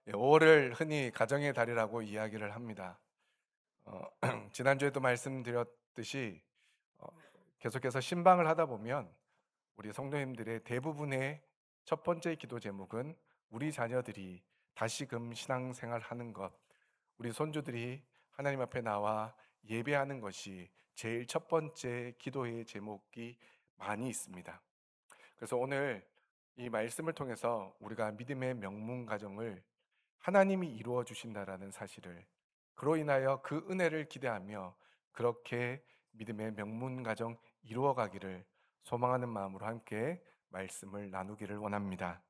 5월을 흔히 가정의 달이라고 이야기를 합니다. 어, 지난주에도 말씀드렸듯이 어, 계속해서 신방을 하다 보면 우리 성도님들의 대부분의 첫 번째 기도 제목은 우리 자녀들이 다시금 신앙생활하는 것, 우리 손주들이 하나님 앞에 나와 예배하는 것이 제일 첫 번째 기도의 제목이 많이 있습니다. 그래서 오늘 이 말씀을 통해서 우리가 믿음의 명문 가정을 하나님이 이루어 주신다라는 사실을, 그로 인하여 그 은혜를 기대하며 그렇게 믿음의 명문 가정 이루어 가기를 소망하는 마음으로 함께 말씀을 나누기를 원합니다.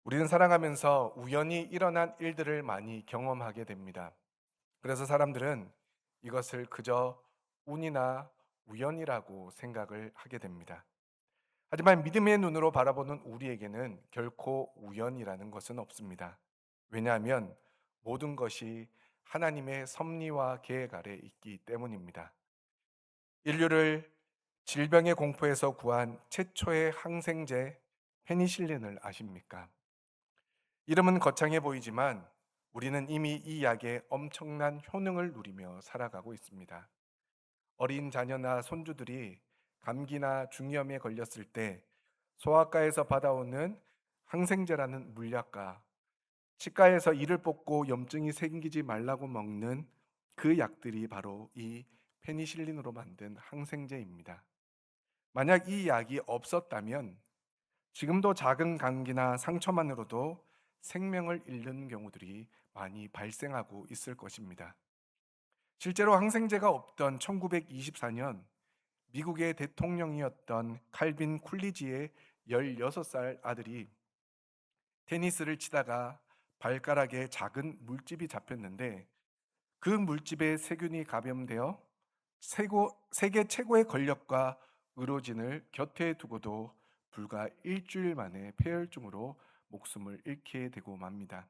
우리는 살아가면서 우연히 일어난 일들을 많이 경험하게 됩니다. 그래서 사람들은 이것을 그저 운이나 우연이라고 생각을 하게 됩니다. 하지만 믿음의 눈으로 바라보는 우리에게는 결코 우연이라는 것은 없습니다. 왜냐하면 모든 것이 하나님의 섭리와 계획 아래 있기 때문입니다. 인류를 질병의 공포에서 구한 최초의 항생제 페니실린을 아십니까? 이름은 거창해 보이지만 우리는 이미 이 약의 엄청난 효능을 누리며 살아가고 있습니다. 어린 자녀나 손주들이 감기나 중이염에 걸렸을 때 소아과에서 받아오는 항생제라는 물약과 치과에서 이를 뽑고 염증이 생기지 말라고 먹는 그 약들이 바로 이 페니실린으로 만든 항생제입니다. 만약 이 약이 없었다면 지금도 작은 감기나 상처만으로도 생명을 잃는 경우들이 많이 발생하고 있을 것입니다. 실제로 항생제가 없던 1924년 미국의 대통령이었던 칼빈 쿨리지의 16살 아들이 테니스를 치다가 발가락에 작은 물집이 잡혔는데 그 물집에 세균이 감염되어 세계 최고의 권력과 의료진을 곁에 두고도 불과 일주일 만에 폐혈증으로 목숨을 잃게 되고 맙니다.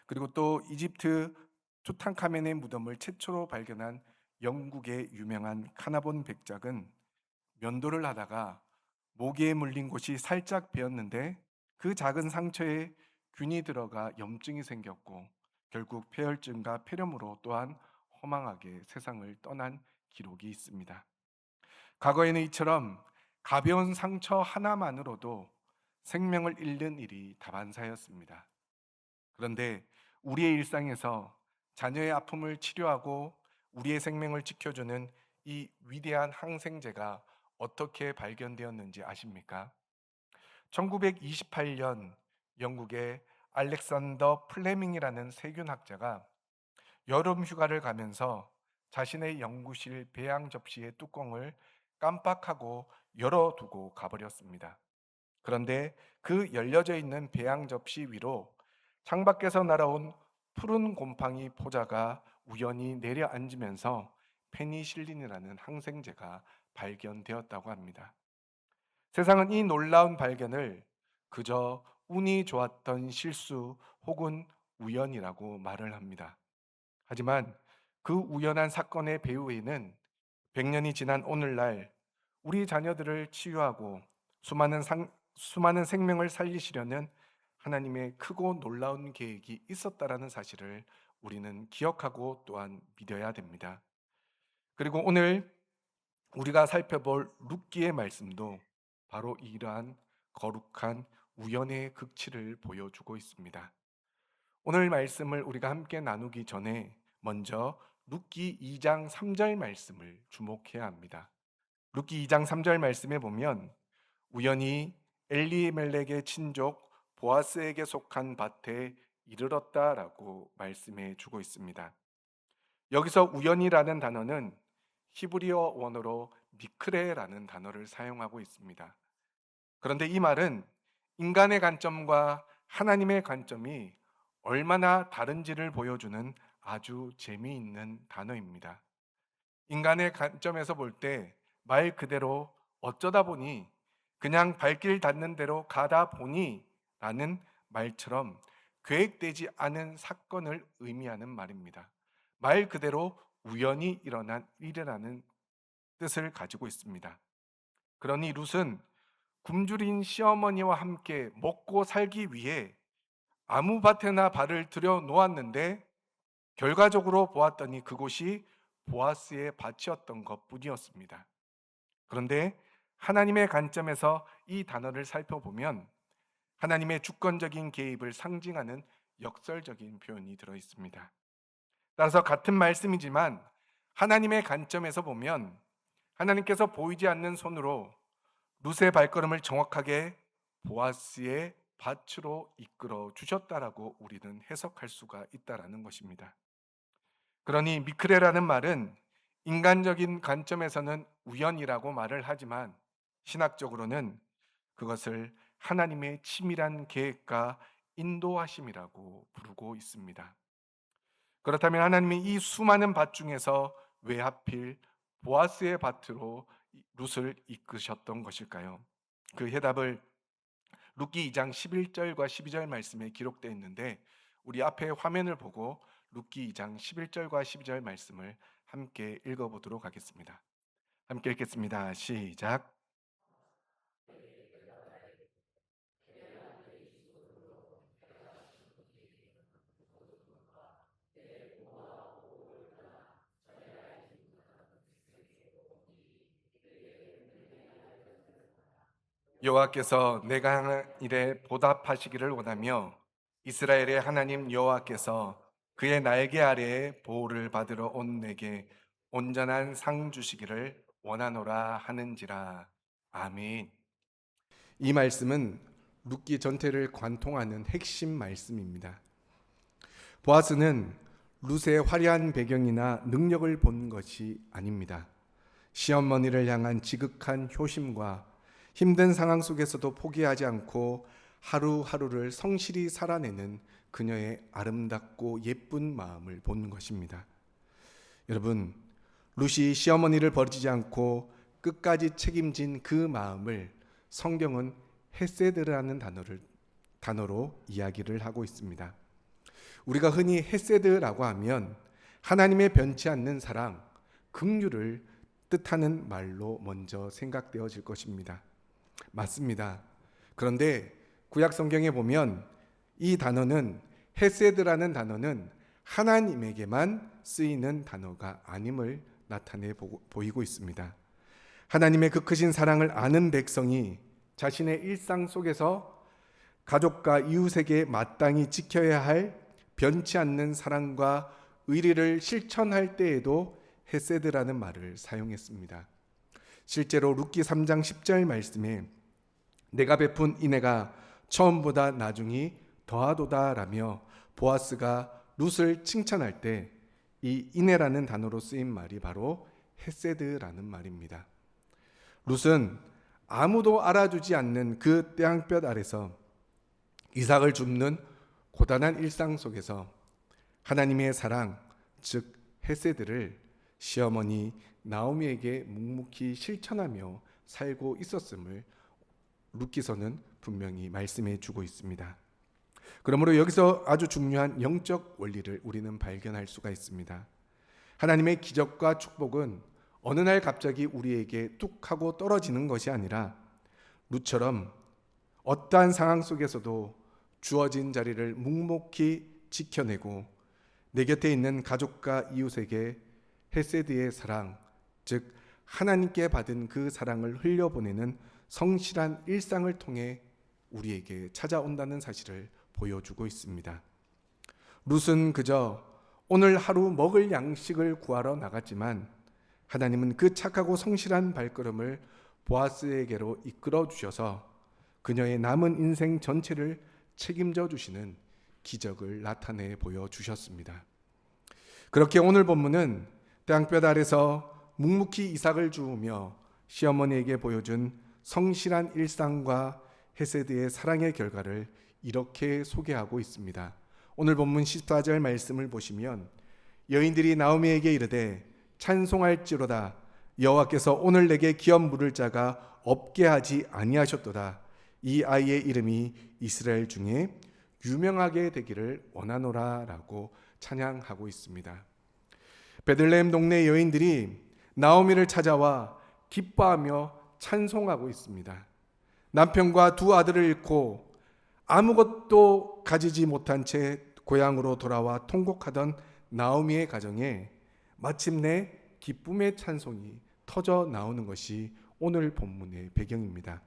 그리고 또 이집트 투탕카멘의 무덤을 최초로 발견한 영국의 유명한 카나본 백작은 면도를 하다가 모기에 물린 곳이 살짝 베었는데 그 작은 상처에 균이 들어가 염증이 생겼고 결국 폐혈증과 폐렴으로 또한 허망하게 세상을 떠난 기록이 있습니다. 과거에는 이처럼 가벼운 상처 하나만으로도 생명을 잃는 일이 다반사였습니다. 그런데 우리의 일상에서 자녀의 아픔을 치료하고 우리의 생명을 지켜주는 이 위대한 항생제가 어떻게 발견되었는지 아십니까? 1928년 영국의 알렉산더 플레밍이라는 세균학자가 여름 휴가를 가면서 자신의 연구실 배양 접시의 뚜껑을 깜빡하고 열어두고 가버렸습니다. 그런데 그 열려져 있는 배양 접시 위로 창밖에서 날아온 푸른 곰팡이 포자가 우연히 내려앉으면서 페니실린이라는 항생제가 발견되었다고 합니다. 세상은 이 놀라운 발견을 그저 운이 좋았던 실수 혹은 우연이라고 말을 합니다. 하지만 그 우연한 사건의 배후에는 100년이 지난 오늘날 우리 자녀들을 치유하고 수많은 생명을 살리시려는 하나님의 크고 놀라운 계획이 있었다라는 사실을 우리는 기억하고 또한 믿어야 됩니다. 그리고 오늘 우리가 살펴볼 룻기의 말씀도 바로 이러한 거룩한 우연의 극치를 보여주고 있습니다. 오늘 말씀을 우리가 함께 나누기 전에 먼저 룻기 2장 3절 말씀을 주목해야 합니다. 룻기 2장 3절 말씀에 보면 우연히 엘리멜렉의 친족 보아스에게 속한 밭에 이르렀다라고 말씀해 주고 있습니다. 여기서 우연이라는 단어는 히브리어 원어로 미크레라는 단어를 사용하고 있습니다. 그런데 이 말은 인간의 관점과 하나님의 관점이 얼마나 다른지를 보여주는 아주 재미있는 단어입니다. 인간의 관점에서 볼 때 말 그대로 어쩌다 보니 그냥 발길 닿는 대로 가다 보니 라는 말처럼 계획되지 않은 사건을 의미하는 말입니다. 말 그대로 우연히 일어난 일이라는 뜻을 가지고 있습니다. 그러니 룻은 굶주린 시어머니와 함께 먹고 살기 위해 아무 밭에나 발을 들여 놓았는데 결과적으로 보았더니 그곳이 보아스의 밭이었던 것뿐이었습니다. 그런데 하나님의 관점에서 이 단어를 살펴보면 하나님의 주권적인 개입을 상징하는 역설적인 표현이 들어 있습니다. 따라서 같은 말씀이지만 하나님의 관점에서 보면 하나님께서 보이지 않는 손으로 룻의 발걸음을 정확하게 보아스의 밭으로 이끌어 주셨다라고 우리는 해석할 수가 있다라는 것입니다. 그러니 미크레라는 말은 인간적인 관점에서는 우연이라고 말을 하지만 신학적으로는 그것을 하나님의 치밀한 계획과 인도하심이라고 부르고 있습니다. 그렇다면 하나님이 이 수많은 밭 중에서 왜 하필 보아스의 밭으로 룻을 이끄셨던 것일까요? 그 해답을 룻기 2장 11절과 12절 말씀에 기록되어 있는데 우리 앞에 화면을 보고 룻기 2장 11절과 12절 말씀을 함께 읽어보도록 하겠습니다. 함께 읽겠습니다. 시작. 여호와께서 내가 하는 일에 보답하시기를 원하며 이스라엘의 하나님 여호와께서 그의 날개 아래에 보호를 받으러 온 내게 온전한 상 주시기를 원하노라 하는지라. 아멘. 이 말씀은 룻기 전체를 관통하는 핵심 말씀입니다. 보아스는 룻의 화려한 배경이나 능력을 본 것이 아닙니다. 시어머니를 향한 지극한 효심과 힘든 상황 속에서도 포기하지 않고 하루하루를 성실히 살아내는 그녀의 아름답고 예쁜 마음을 본 것입니다. 여러분, 룻이 시어머니를 버리지 않고 끝까지 책임진 그 마음을 성경은 헤세드라는 단어로 이야기를 하고 있습니다. 우리가 흔히 헤세드라고 하면 하나님의 변치 않는 사랑, 긍휼을 뜻하는 말로 먼저 생각되어질 것입니다. 맞습니다. 그런데 구약 성경에 보면 이 단어는 헤세드라는 단어는 하나님에게만 쓰이는 단어가 아님을 나타내 보이고 있습니다. 하나님의 그 크신 사랑을 아는 백성이 자신의 일상 속에서 가족과 이웃에게 마땅히 지켜야 할 변치 않는 사랑과 의리를 실천할 때에도 헤세드라는 말을 사용했습니다. 실제로 룻기 3장 10절 말씀에 내가 베푼 인애가 처음보다 나중이 더하도다라며 보아스가 룻을 칭찬할 때 이 인애라는 단어로 쓰인 말이 바로 헤세드라는 말입니다. 룻은 아무도 알아주지 않는 그 땅볕 아래서 이삭을 줍는 고단한 일상 속에서 하나님의 사랑, 즉 헤세드를 시어머니 나오미에게 묵묵히 실천하며 살고 있었음을 룻기서는 분명히 말씀해 주고 있습니다. 그러므로 여기서 아주 중요한 영적 원리를 우리는 발견할 수가 있습니다. 하나님의 기적과 축복은 어느 날 갑자기 우리에게 뚝 하고 떨어지는 것이 아니라 룻처럼 어떠한 상황 속에서도 주어진 자리를 묵묵히 지켜내고 내 곁에 있는 가족과 이웃에게 헤세드의 사랑, 즉 하나님께 받은 그 사랑을 흘려보내는 성실한 일상을 통해 우리에게 찾아온다는 사실을 보여주고 있습니다. 룻은 그저 오늘 하루 먹을 양식을 구하러 나갔지만 하나님은 그 착하고 성실한 발걸음을 보아스에게로 이끌어 주셔서 그녀의 남은 인생 전체를 책임져 주시는 기적을 나타내 보여주셨습니다. 그렇게 오늘 본문은 땅볕 아래서 묵묵히 이삭을 주우며 시어머니에게 보여준 성실한 일상과 헤세드의 사랑의 결과를 이렇게 소개하고 있습니다. 오늘 본문 14절 말씀을 보시면 여인들이 나오미에게 이르되 찬송할지로다 여호와께서 오늘 내게 기업 물을 자가 없게 하지 아니하셨도다. 이 아이의 이름이 이스라엘 중에 유명하게 되기를 원하노라 라고 찬양하고 있습니다. 베들레헴 동네 여인들이 나오미를 찾아와 기뻐하며 찬송하고 있습니다. 남편과 두 아들을 잃고 아무것도 가지지 못한 채 고향으로 돌아와 통곡하던 나오미의 가정에 마침내 기쁨의 찬송이 터져 나오는 것이 오늘 본문의 배경입니다.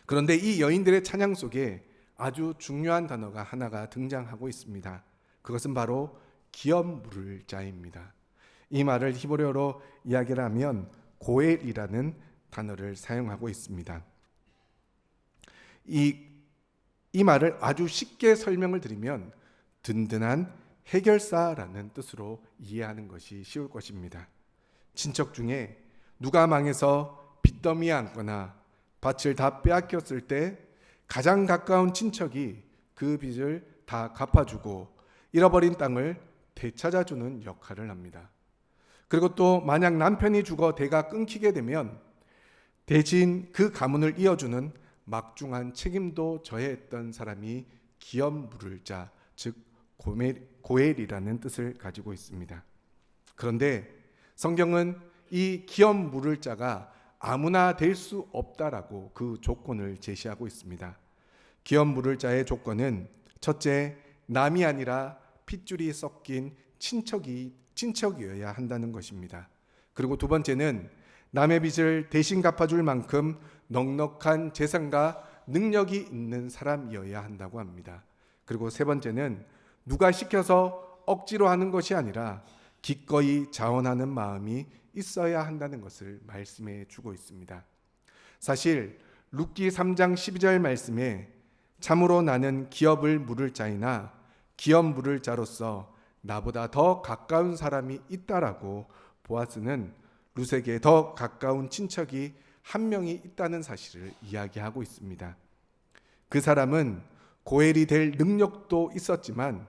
그런데 이 여인들의 찬양 속에 아주 중요한 단어가 하나가 등장하고 있습니다. 그것은 바로 기업 물을 자입니다. 이 말을 히브리어로 이야기를 하면 고엘이라는 단어를 사용하고 있습니다. 이 말을 아주 쉽게 설명을 드리면 든든한 해결사라는 뜻으로 이해하는 것이 쉬울 것입니다. 친척 중에 누가 망해서 빚더미에 앉거나 밭을 다 빼앗겼을 때 가장 가까운 친척이 그 빚을 다 갚아주고 잃어버린 땅을 되찾아주는 역할을 합니다. 그리고 또 만약 남편이 죽어 대가 끊기게 되면 대신 그 가문을 이어주는 막중한 책임도 져야 했던 사람이 기업 물을 자, 즉 고엘이라는 뜻을 가지고 있습니다. 그런데 성경은 이 기업 물을 자가 아무나 될 수 없다라고 그 조건을 제시하고 있습니다. 기업 물을 자의 조건은 첫째, 남이 아니라 핏줄이 섞인 친척이어야 한다는 것입니다. 그리고 두 번째는 남의 빚을 대신 갚아줄 만큼 넉넉한 재산과 능력이 있는 사람이어야 한다고 합니다. 그리고 세 번째는 누가 시켜서 억지로 하는 것이 아니라 기꺼이 자원하는 마음이 있어야 한다는 것을 말씀해 주고 있습니다. 사실 룻기 3장 12절 말씀에 참으로 나는 기업을 물을 자이나 기업 물을 자로서 나보다 더 가까운 사람이 있다라고 보아스는 룻에게 더 가까운 친척이 한 명이 있다는 사실을 이야기하고 있습니다. 그 사람은 고엘이 될 능력도 있었지만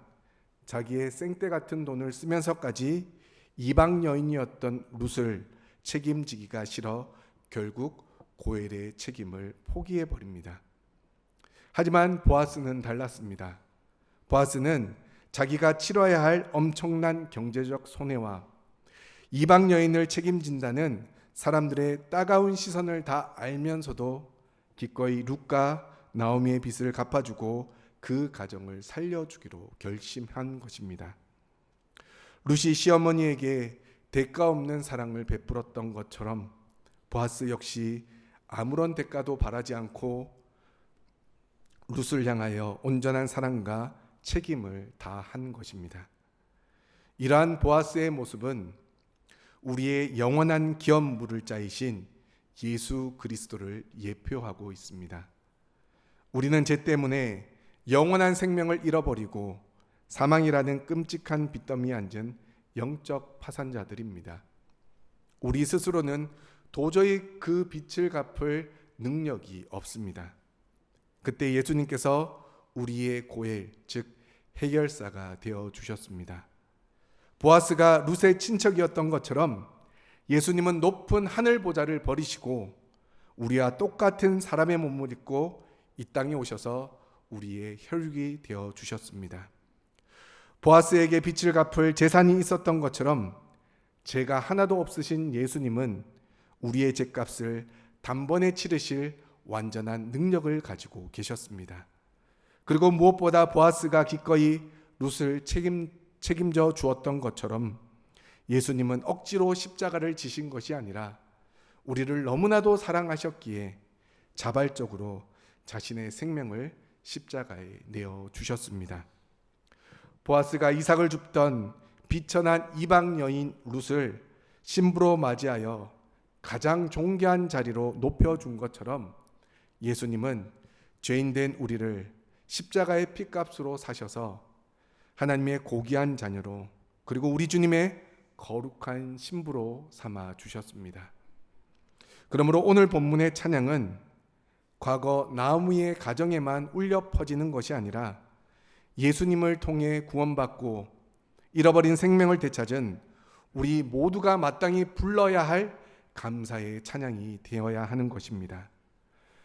자기의 생떼 같은 돈을 쓰면서까지 이방 여인이었던 룻을 책임지기가 싫어 결국 고엘의 책임을 포기해 버립니다. 하지만 보아스는 달랐습니다. 보아스는 자기가 치러야 할 엄청난 경제적 손해와 이방 여인을 책임진다는 사람들의 따가운 시선을 다 알면서도 기꺼이 룻과 나오미의 빚을 갚아주고 그 가정을 살려주기로 결심한 것입니다. 룻이 시어머니에게 대가 없는 사랑을 베풀었던 것처럼 보아스 역시 아무런 대가도 바라지 않고 룻을 향하여 온전한 사랑과 책임을 다한 것입니다. 이러한 보아스의 모습은 우리의 영원한 기업 물을 자이신 예수 그리스도를 예표하고 있습니다. 우리는 죄 때문에 영원한 생명을 잃어버리고 사망이라는 끔찍한 빚더미에 앉은 영적 파산자들입니다. 우리 스스로는 도저히 그 빚을 갚을 능력이 없습니다. 그때 예수님께서 우리의 고엘, 즉 해결사가 되어 주셨습니다. 보아스가 룻의 친척이었던 것처럼 예수님은 높은 하늘 보좌를 버리시고 우리와 똑같은 사람의 몸을 입고 이 땅에 오셔서 우리의 혈육이 되어 주셨습니다. 보아스에게 빚을 갚을 재산이 있었던 것처럼 죄가 하나도 없으신 예수님은 우리의 죄값을 단번에 치르실 완전한 능력을 가지고 계셨습니다. 그리고 무엇보다 보아스가 기꺼이 룻을 책임져 주었던 것처럼 예수님은 억지로 십자가를 지신 것이 아니라 우리를 너무나도 사랑하셨기에 자발적으로 자신의 생명을 십자가에 내어 주셨습니다. 보아스가 이삭을 줍던 비천한 이방 여인 룻을 신부로 맞이하여 가장 존귀한 자리로 높여준 것처럼 예수님은 죄인된 우리를 십자가의 피값으로 사셔서 하나님의 고귀한 자녀로 그리고 우리 주님의 거룩한 신부로 삼아 주셨습니다. 그러므로 오늘 본문의 찬양은 과거 나오미의 가정에만 울려 퍼지는 것이 아니라 예수님을 통해 구원받고 잃어버린 생명을 되찾은 우리 모두가 마땅히 불러야 할 감사의 찬양이 되어야 하는 것입니다.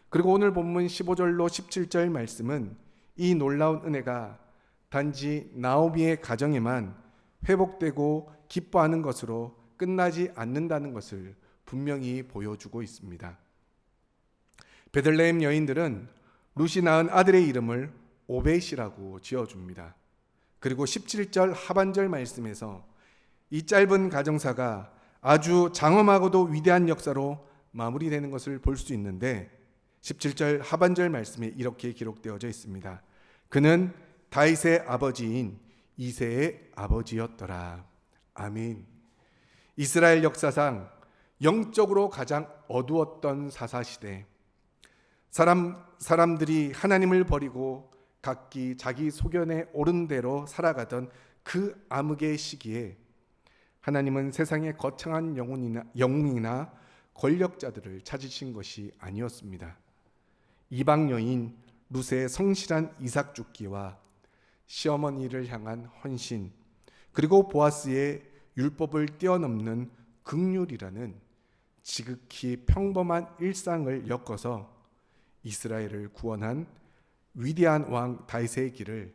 그리고 오늘 본문 15절로 17절 말씀은 이 놀라운 은혜가 단지 나오미의 가정에만 회복되고 기뻐하는 것으로 끝나지 않는다는 것을 분명히 보여주고 있습니다. 베들레헴 여인들은 룻이 낳은 아들의 이름을 오벳이라고 지어줍니다. 그리고 17절 하반절 말씀에서 이 짧은 가정사가 아주 장엄하고도 위대한 역사로 마무리되는 것을 볼 수 있는데 17절 하반절 말씀에 이렇게 기록되어져 있습니다. 그는 다윗의 아버지인 이새의 아버지였더라. 아멘. 이스라엘 역사상 영적으로 가장 어두웠던 사사시대, 사람들이 하나님을 버리고 각기 자기 소견에 옳은 대로 살아가던 그 암흑의 시기에 하나님은 세상의 거창한 영웅이나 권력자들을 찾으신 것이 아니었습니다. 이방 여인 룻의 성실한 이삭 죽기와 시어머니를 향한 헌신, 그리고 보아스의 율법을 뛰어넘는 긍휼이라는 지극히 평범한 일상을 엮어서 이스라엘을 구원한 위대한 왕 다윗의 길을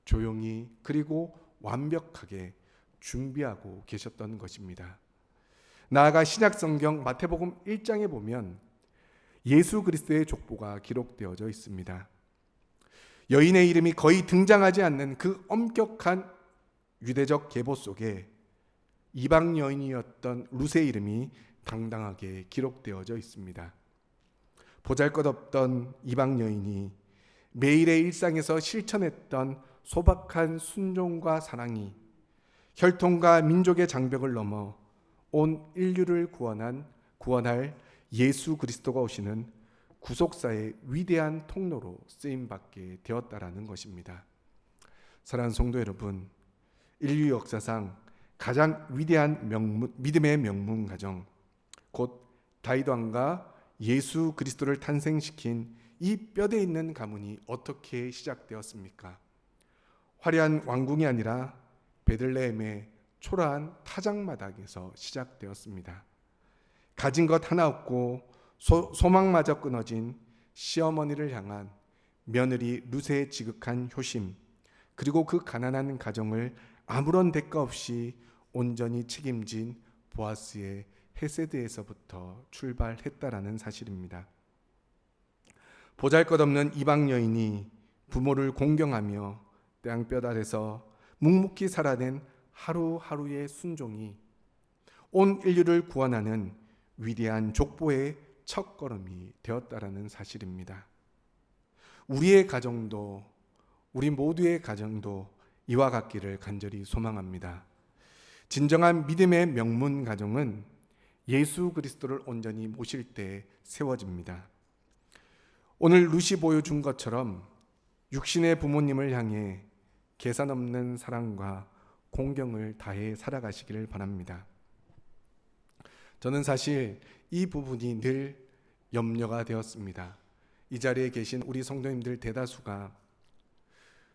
조용히 그리고 완벽하게 준비하고 계셨던 것입니다. 나아가 신약성경 마태복음 1장에 보면 예수 그리스도의 족보가 기록되어져 있습니다. 여인의 이름이 거의 등장하지 않는 그 엄격한 유대적 계보 속에 이방 여인이었던 룻의 이름이 당당하게 기록되어져 있습니다. 보잘것없던 이방 여인이 매일의 일상에서 실천했던 소박한 순종과 사랑이 혈통과 민족의 장벽을 넘어 온 인류를 구원할 예수 그리스도가 오시는 구속사의 위대한 통로로 쓰임받게 되었다라는 것입니다. 사랑하는 성도 여러분, 인류 역사상 가장 위대한 믿음의 명문 가정, 곧 다윗 왕과 예수 그리스도를 탄생시킨 이 뼈대 있는 가문이 어떻게 시작되었습니까? 화려한 왕궁이 아니라 베들레헴의 초라한 타작마당에서 시작되었습니다. 가진 것 하나 없고 소망마저 끊어진 시어머니를 향한 며느리 룻의 지극한 효심, 그리고 그 가난한 가정을 아무런 대가 없이 온전히 책임진 보아스의 헤세드에서부터 출발했다라는 사실입니다. 보잘것없는 이방 여인이 부모를 공경하며 땅뼈 아래서 묵묵히 살아낸 하루하루의 순종이 온 인류를 구원하는 위대한 족보의 첫걸음이 되었다라는 사실입니다. 우리의 가정도, 우리 모두의 가정도 이와 같기를 간절히 소망합니다. 진정한 믿음의 명문 가정은 예수 그리스도를 온전히 모실 때 세워집니다. 오늘 룻이 보여준 것처럼 육신의 부모님을 향해 계산 없는 사랑과 공경을 다해 살아가시기를 바랍니다. 저는 사실 이 부분이 늘 염려가 되었습니다. 이 자리에 계신 우리 성도님들 대다수가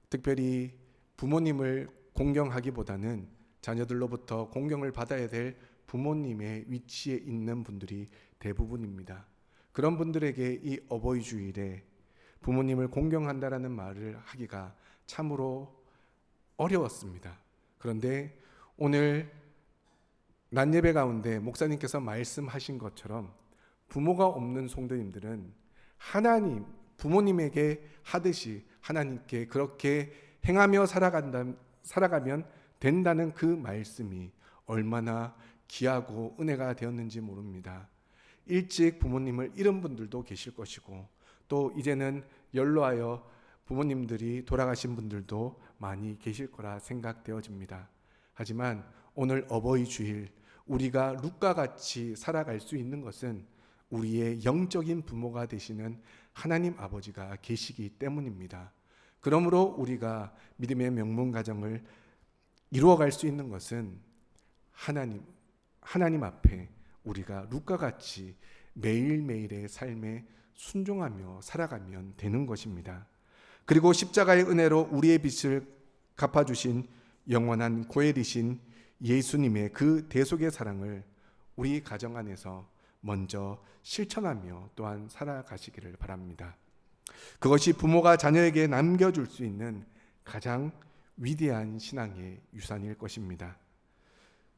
특별히 부모님을 공경하기보다는 자녀들로부터 공경을 받아야 될 부모님의 위치에 있는 분들이 대부분입니다. 그런 분들에게 이 어버이 주일에 부모님을 공경한다라는 말을 하기가 참으로 어려웠습니다. 그런데 오늘 낮예배 가운데 목사님께서 말씀하신 것처럼 부모가 없는 성도님들은 하나님, 부모님에게 하듯이 하나님께 그렇게 행하며 살아가면 된다는 그 말씀이 얼마나 귀하고 은혜가 되었는지 모릅니다. 일찍 부모님을 잃은 분들도 계실 것이고 또 이제는 연로하여 부모님들이 돌아가신 분들도 많이 계실 거라 생각되어집니다. 하지만 오늘 어버이 주일 우리가 룻과 같이 살아갈 수 있는 것은 우리의 영적인 부모가 되시는 하나님 아버지가 계시기 때문입니다. 그러므로 우리가 믿음의 명문 가정을 이루어갈 수 있는 것은 하나님 앞에 우리가 룻과 같이 매일매일의 삶에 순종하며 살아가면 되는 것입니다. 그리고 십자가의 은혜로 우리의 빚을 갚아주신 영원한 고엘이신 예수님의 그 대속의 사랑을 우리 가정 안에서 먼저 실천하며 또한 살아가시기를 바랍니다. 그것이 부모가 자녀에게 남겨줄 수 있는 가장 위대한 신앙의 유산일 것입니다.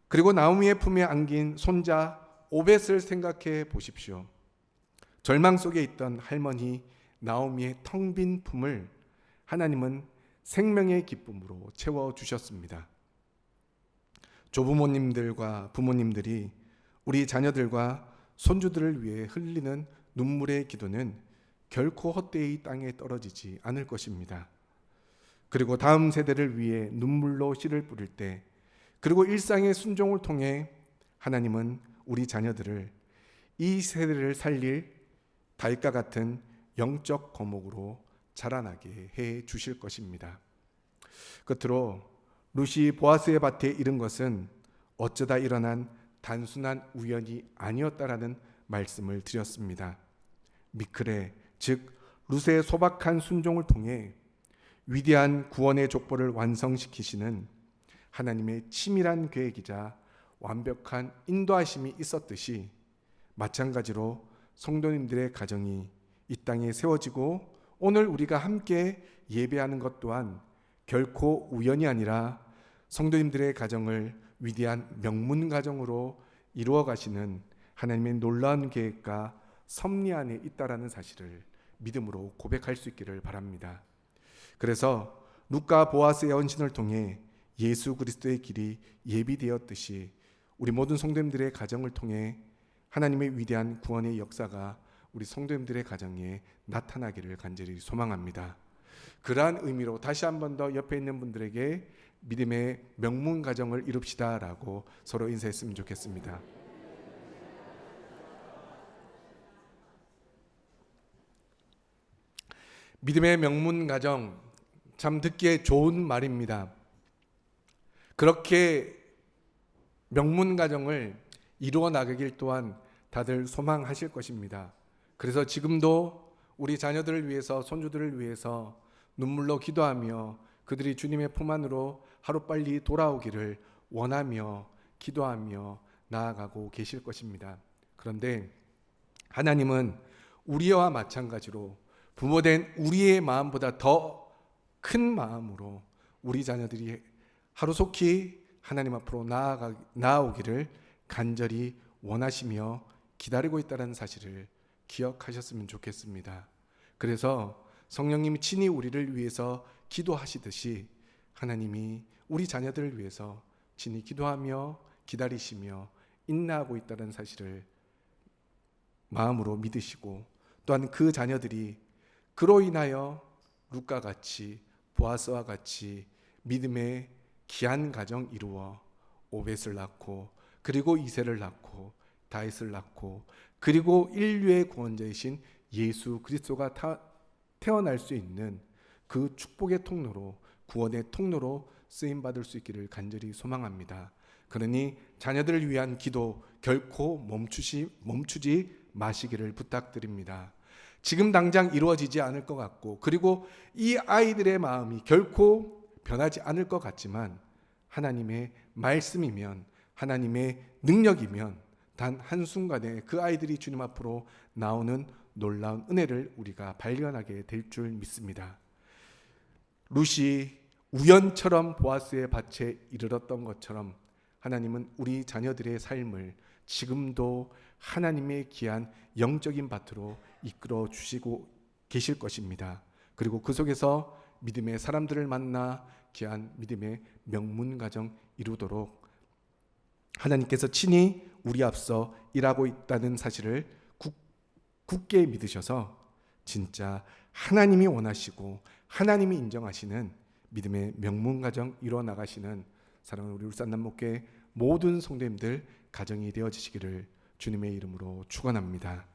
그리고 나오미의 품에 안긴 손자 오벳을 생각해 보십시오. 절망 속에 있던 할머니 나오미의 텅 빈 품을 하나님은 생명의 기쁨으로 채워주셨습니다. 조부모님들과 부모님들이 우리 자녀들과 손주들을 위해 흘리는 눈물의 기도는 결코 헛되이 땅에 떨어지지 않을 것입니다. 그리고 다음 세대를 위해 눈물로 씨를 뿌릴 때, 그리고 일상의 순종을 통해 하나님은 우리 자녀들을 이 세대를 살릴 달과 같은 영적 거목으로 자라나게 해 주실 것입니다. 끝으로 룻이 보아스의 밭에 이른 것은 어쩌다 일어난 단순한 우연이 아니었다라는 말씀을 드렸습니다. 미크레, 즉 룻의 소박한 순종을 통해 위대한 구원의 족보를 완성시키시는 하나님의 치밀한 계획이자 완벽한 인도하심이 있었듯이, 마찬가지로 성도님들의 가정이 이 땅에 세워지고 오늘 우리가 함께 예배하는 것 또한 결코 우연이 아니라 성도님들의 가정을 위대한 명문 가정으로 이루어 가시는 하나님의 놀라운 계획과 섭리 안에 있다라는 사실을 믿음으로 고백할 수 있기를 바랍니다. 그래서 룻과 보아스의 헌신을 통해 예수 그리스도의 길이 예비되었듯이 우리 모든 성도님들의 가정을 통해 하나님의 위대한 구원의 역사가 우리 성도님들의 가정에 나타나기를 간절히 소망합니다. 그러한 의미로 다시 한 번 더 옆에 있는 분들에게 믿음의 명문 가정을 이룹시다라고 서로 인사했으면 좋겠습니다. 믿음의 명문 가정, 참 듣기에 좋은 말입니다. 그렇게 명문 가정을 이루어 나가길 또한 다들 소망하실 것입니다. 그래서 지금도 우리 자녀들을 위해서, 손주들을 위해서 눈물로 기도하며 그들이 주님의 품 안으로 하루빨리 돌아오기를 원하며 기도하며 나아가고 계실 것입니다. 그런데 하나님은 우리와 마찬가지로 부모된 우리의 마음보다 더 큰 마음으로 우리 자녀들이 하루속히 하나님 앞으로 나아오기를 간절히 원하시며 기다리고 있다는 사실을 기억하셨으면 좋겠습니다. 그래서 성령님이 친히 우리를 위해서 기도하시듯이 하나님이 우리 자녀들을 위해서 친히 기도하며 기다리시며 인내하고 있다는 사실을 마음으로 믿으시고, 또한 그 자녀들이 그로 인하여 룻과 같이, 보아스와 같이 믿음의 귀한 가정 이루어 오벳을 낳고, 그리고 이새를 낳고 다윗을 낳고, 그리고 인류의 구원자이신 예수 그리스도가 태어날 수 있는 그 축복의 통로로, 구원의 통로로 쓰임 받을 수 있기를 간절히 소망합니다. 그러니 자녀들을 위한 기도 결코 멈추지 마시기를 부탁드립니다. 지금 당장 이루어지지 않을 것 같고, 그리고 이 아이들의 마음이 결코 변하지 않을 것 같지만, 하나님의 말씀이면, 하나님의 능력이면 단 한순간에 그 아이들이 주님 앞으로 나오는 놀라운 은혜를 우리가 발견하게 될 줄 믿습니다. 룻이 우연처럼 보아스의 밭에 이르렀던 것처럼 하나님은 우리 자녀들의 삶을 지금도 하나님의 귀한 영적인 밭으로 이끌어 주시고 계실 것입니다. 그리고 그 속에서 믿음의 사람들을 만나 귀한 믿음의 명문 가정 이루도록 하나님께서 친히 우리 앞서 일하고 있다는 사실을 굳게 믿으셔서 진짜 하나님이 원하시고 하나님이 인정하시는 믿음의 명문 가정 이루어 나가시는 사랑하는 우리 울산남목교회 모든 성도님들 가정이 되어지시기를 주님의 이름으로 축원합니다.